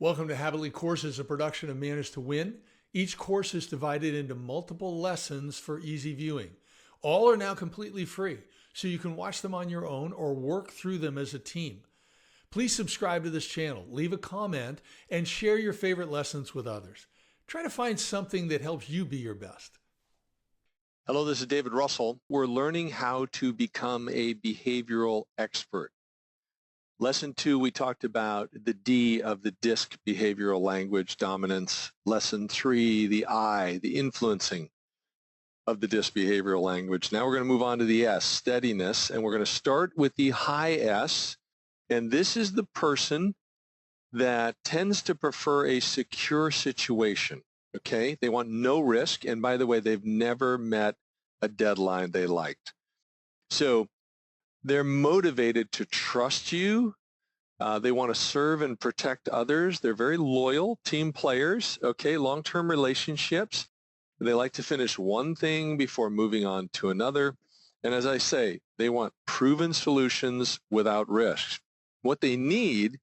Welcome to Habitly Courses, a production of Manage to Win. Each course is divided into multiple lessons for easy viewing. All are now completely free, so you can watch them on your own or work through them as a team. Please subscribe to this channel, leave a comment, and share your favorite lessons with others. Try to find something that helps you be your best. Hello, this is David Russell. We're learning how to become a behavioral expert. Lesson 2, we talked about the D of the DISC behavioral language dominance. Lesson 3, the I, the influencing of the DISC behavioral language. Now we're going to move on to the S, steadiness, and we're going to start with the high S. And this is the person that tends to prefer a secure situation. Okay, they want no risk, and by the way, they've never met a deadline they liked. So they're motivated to trust you. They want to serve and protect others. They're very loyal team players, okay, long-term relationships. They like to finish one thing before moving on to another. And as I say, they want proven solutions without risks. What they need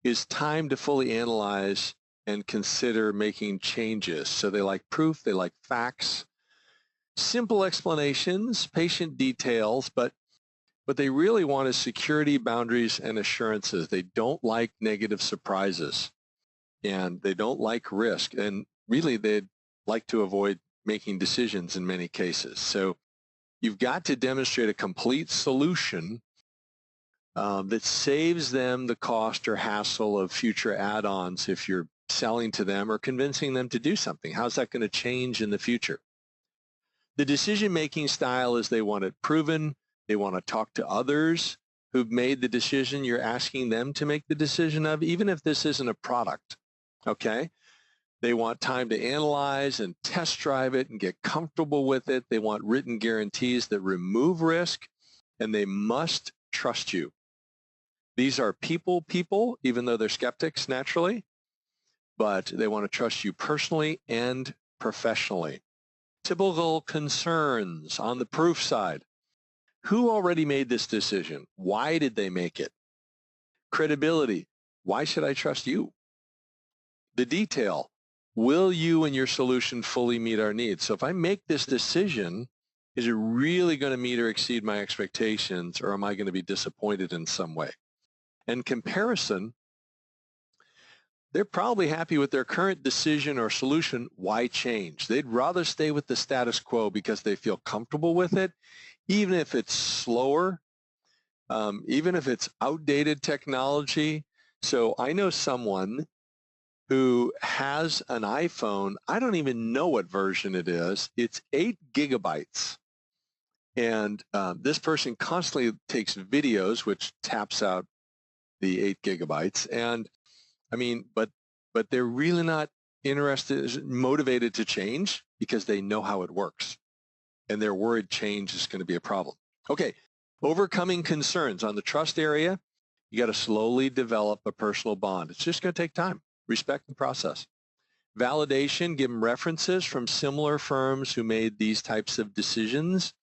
is time to fully analyze and consider making changes. So they like proof, they like facts, simple explanations, patient details, but what they really want is security, boundaries, and assurances. They don't like negative surprises, and they don't like risk, and really they'd like to avoid making decisions in many cases. So you've got to demonstrate a complete solution that saves them the cost or hassle of future add-ons if you're selling to them or convincing them to do something. How's that going to change in the future? The decision-making style is they want it proven. They want to talk to others who've made the decision you're asking them to make the decision of, even if this isn't a product, okay? They want time to analyze and test drive it and get comfortable with it. They want written guarantees that remove risk, and they must trust you. These are people, even though they're skeptics naturally, but they want to trust you personally and professionally. Typical concerns on the proof side. Who already made this decision? Why did they make it? Credibility. Why should I trust you? The detail. Will you and your solution fully meet our needs? So if I make this decision, is it really going to meet or exceed my expectations, or am I going to be disappointed in some way? And comparison. They're probably happy with their current decision or solution. Why change? They'd rather stay with the status quo because they feel comfortable with it, even if it's slower, even if it's outdated technology. So I know someone who has an iPhone. I don't even know what version it is. It's 8 gigabytes. And this person constantly takes videos, which taps out the 8 gigabytes. And I mean, but they're really not interested, motivated to change because they know how it works, and they're worried change is going to be a problem. Okay, overcoming concerns on the trust area. You got to slowly develop a personal bond. It's just going to take time. Respect the process. Validation. Give them references from similar firms who made these types of decisions.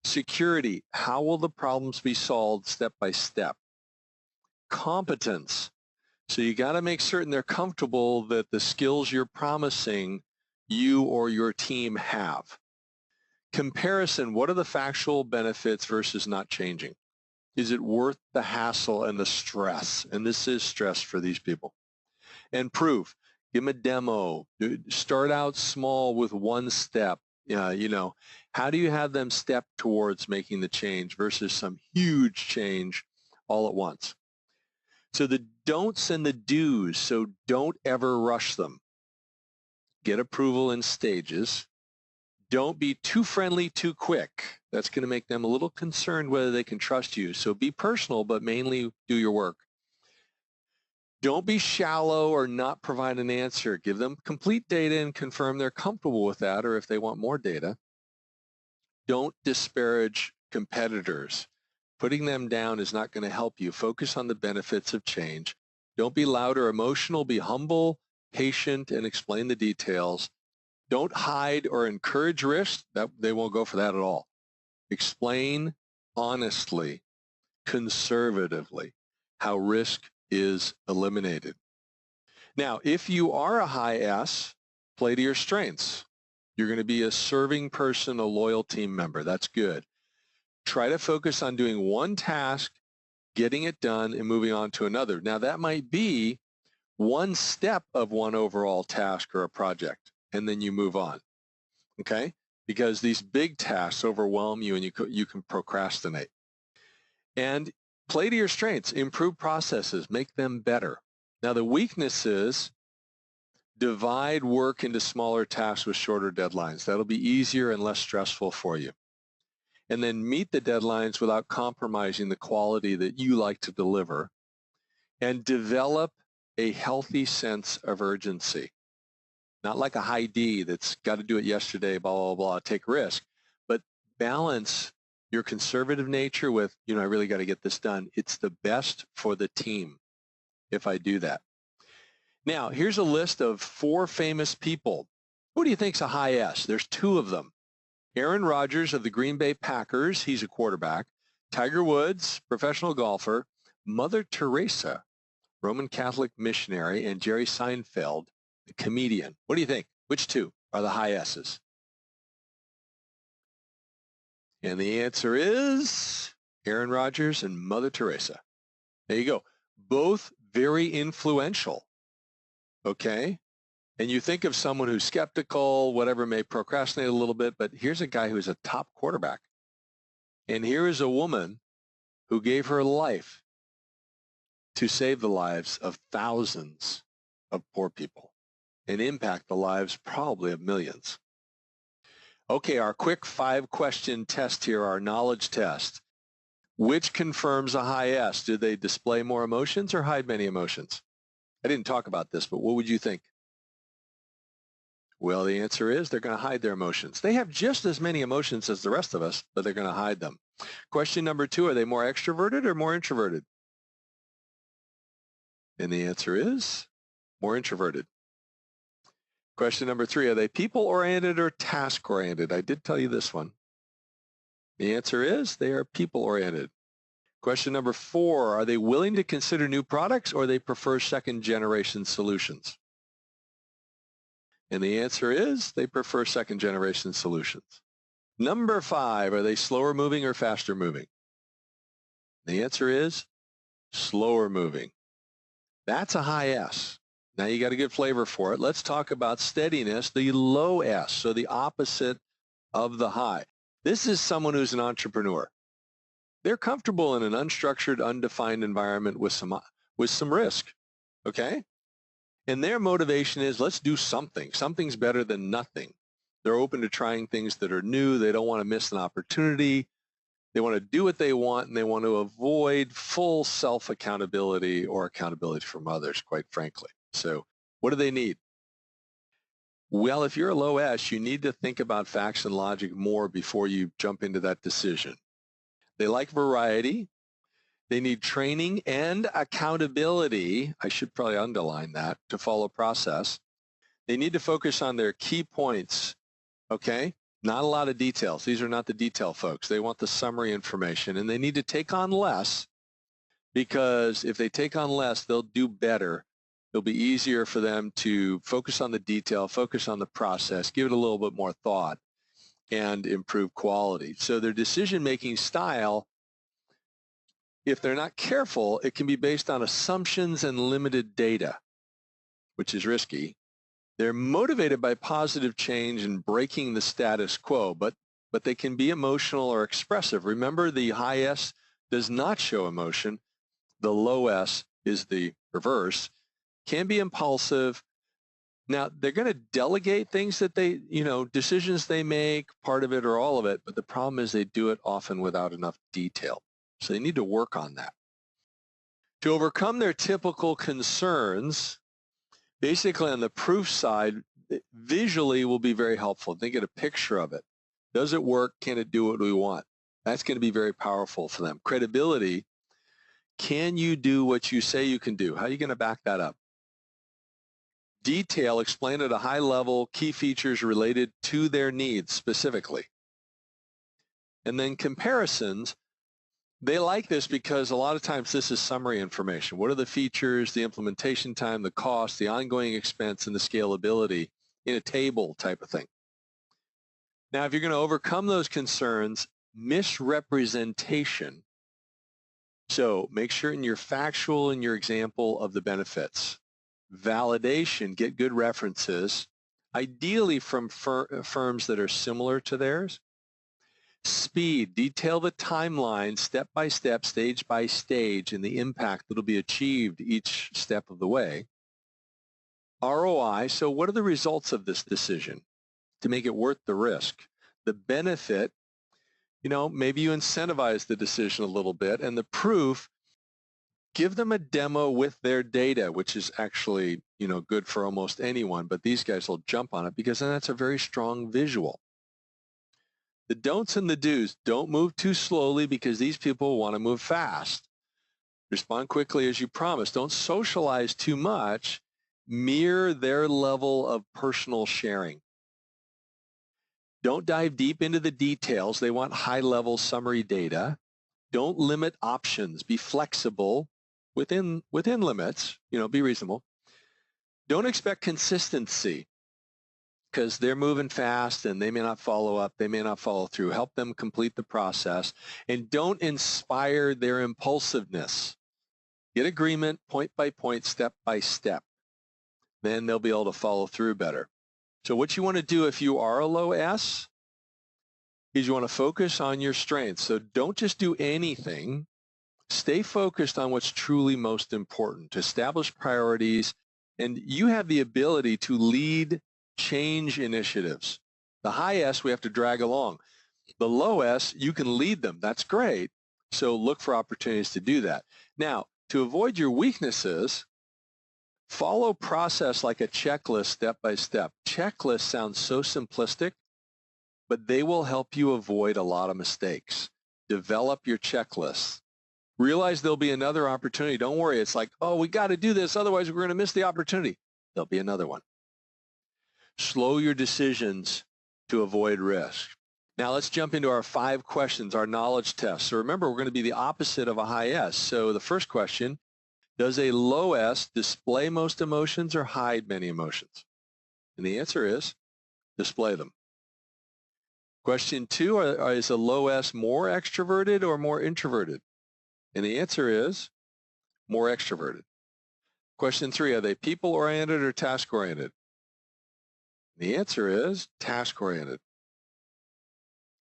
Security. How will the problems be solved step by step? Competence. So you got to make certain they're comfortable that the skills you're promising you or your team have. Comparison, what are the factual benefits versus not changing? Is it worth the hassle and the stress? And this is stress for these people. And proof, give them a demo. Start out small with one step. How do you have them step towards making the change versus some huge change all at once? So the don'ts and the do's, so don't ever rush them. Get approval in stages. Don't be too friendly too quick. That's going to make them a little concerned whether they can trust you. So be personal, but mainly do your work. Don't be shallow or not provide an answer. Give them complete data and confirm they're comfortable with that, or if they want more data. Don't disparage competitors. Putting them down is not going to help you. Focus on the benefits of change. Don't be loud or emotional. Be humble, patient, and explain the details. Don't hide or encourage risk. They won't go for that at all. Explain honestly, conservatively, how risk is eliminated. Now, if you are a high S, play to your strengths. You're going to be a serving person, a loyal team member. That's good. Try to focus on doing one task, getting it done, and moving on to another. Now, that might be one step of one overall task or a project, and then you move on, okay? Because these big tasks overwhelm you and you can procrastinate. And play to your strengths, improve processes, make them better. Now, the weakness is divide work into smaller tasks with shorter deadlines. That'll be easier and less stressful for you. And then meet the deadlines without compromising the quality that you like to deliver. And develop a healthy sense of urgency. Not like a high D that's got to do it yesterday, blah, blah, blah, take risk. But balance your conservative nature with, I really got to get this done. It's the best for the team if I do that. Now, here's a list of 4 famous people. Who do you think's a high S? There's 2 of them. Aaron Rodgers of the Green Bay Packers, he's a quarterback. Tiger Woods, professional golfer. Mother Teresa, Roman Catholic missionary, and Jerry Seinfeld, the comedian. What do you think? Which 2 are the high S's? And the answer is Aaron Rodgers and Mother Teresa. There you go. Both very influential. Okay? And you think of someone who's skeptical, whatever, may procrastinate a little bit, but here's a guy who's a top quarterback. And here is a woman who gave her life to save the lives of thousands of poor people and impact the lives probably of millions. Okay, our quick 5-question test here, our knowledge test. Which confirms a high S? Do they display more emotions or hide many emotions? I didn't talk about this, but what would you think? Well, the answer is they're going to hide their emotions. They have just as many emotions as the rest of us, but they're going to hide them. Question number 2, are they more extroverted or more introverted? And the answer is more introverted. Question number 3, are they people-oriented or task-oriented? I did tell you this one. The answer is they are people-oriented. Question number 4, are they willing to consider new products or they prefer second-generation solutions? And the answer is they prefer second-generation solutions. Number 5, are they slower moving or faster moving? The answer is slower moving. That's a high S. Now you got a good flavor for it. Let's talk about steadiness, the low S, so the opposite of the high. This is someone who's an entrepreneur. They're comfortable in an unstructured, undefined environment with some risk, okay? And their motivation is, let's do something. Something's better than nothing. They're open to trying things that are new. They don't want to miss an opportunity. They want to do what they want, and they want to avoid full self-accountability or accountability from others, quite frankly. So what do they need? Well, if you're a low S, you need to think about facts and logic more before you jump into that decision. They like variety. They need training and accountability. I should probably underline that to follow process. They need to focus on their key points, okay? Not a lot of details. These are not the detail folks. They want the summary information, and they need to take on less, because if they take on less, they'll do better. It'll be easier for them to focus on the detail, focus on the process, give it a little bit more thought, and improve quality. So their decision-making style, if they're not careful, it can be based on assumptions and limited data, which is risky. They're motivated by positive change and breaking the status quo, but they can be emotional or expressive. Remember, the high S does not show emotion. The low S is the reverse. Can be impulsive. Now, they're going to delegate things that they, decisions they make, part of it or all of it, but the problem is they do it often without enough detail. So they need to work on that. To overcome their typical concerns, basically on the proof side, visually will be very helpful. They get a picture of it. Does it work? Can it do what we want? That's going to be very powerful for them. Credibility. Can you do what you say you can do? How are you going to back that up? Detail, explain at a high level, key features related to their needs specifically. And then comparisons. They like this because a lot of times this is summary information. What are the features, the implementation time, the cost, the ongoing expense, and the scalability in a table type of thing. Now, if you're going to overcome those concerns, misrepresentation. So make sure in your factual and your example of the benefits. Validation, get good references, ideally from firms that are similar to theirs. Speed, detail the timeline step by step, stage by stage, and the impact that will be achieved each step of the way. ROI, so what are the results of this decision to make it worth the risk? The benefit, maybe you incentivize the decision a little bit, and the proof, give them a demo with their data, which is actually, good for almost anyone, but these guys will jump on it because then that's a very strong visual. The don'ts and the do's, don't move too slowly because these people want to move fast. Respond quickly as you promised. Don't socialize too much. Mirror their level of personal sharing. Don't dive deep into the details. They want high-level summary data. Don't limit options. Be flexible within limits. Be reasonable. Don't expect consistency because they're moving fast and they may not follow up. They may not follow through. Help them complete the process. And don't inspire their impulsiveness. Get agreement point by point, step by step. Then they'll be able to follow through better. So what you want to do if you are a low S is you want to focus on your strengths. So don't just do anything. Stay focused on what's truly most important. Establish priorities, and you have the ability to lead change initiatives. The high S we have to drag along. The low S, you can lead them. That's great. So look for opportunities to do that. Now, to avoid your weaknesses, follow process like a checklist step by step. Checklist sounds so simplistic, but they will help you avoid a lot of mistakes. Develop your checklists. Realize there'll be another opportunity. Don't worry. It's like, oh, we got to do this. Otherwise, we're going to miss the opportunity. There'll be another one. Slow your decisions to avoid risk. Now let's jump into our 5 questions, our knowledge test. So remember, we're going to be the opposite of a high S. So the first question, does a low S display most emotions or hide many emotions? And the answer is display them. Question 2, is a low S more extroverted or more introverted? And the answer is more extroverted. Question 3, are they people-oriented or task-oriented? The answer is task-oriented.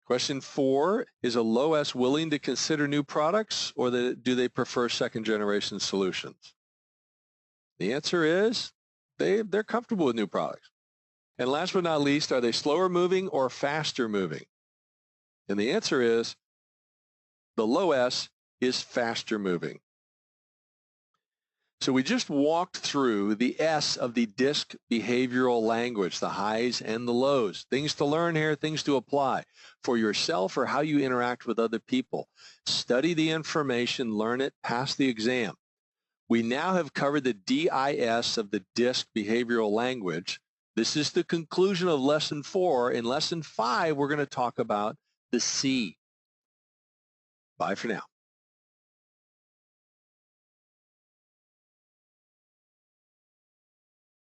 Question 4, is a low S willing to consider new products or do they prefer second-generation solutions? The answer is they're comfortable with new products. And last but not least, are they slower moving or faster moving? And the answer is the low S is faster moving. So we just walked through the S of the DISC behavioral language, the highs and the lows. Things to learn here, things to apply for yourself or how you interact with other people. Study the information, learn it, pass the exam. We now have covered the DIS of the DISC behavioral language. This is the conclusion of Lesson 4. In Lesson 5, we're going to talk about the C. Bye for now.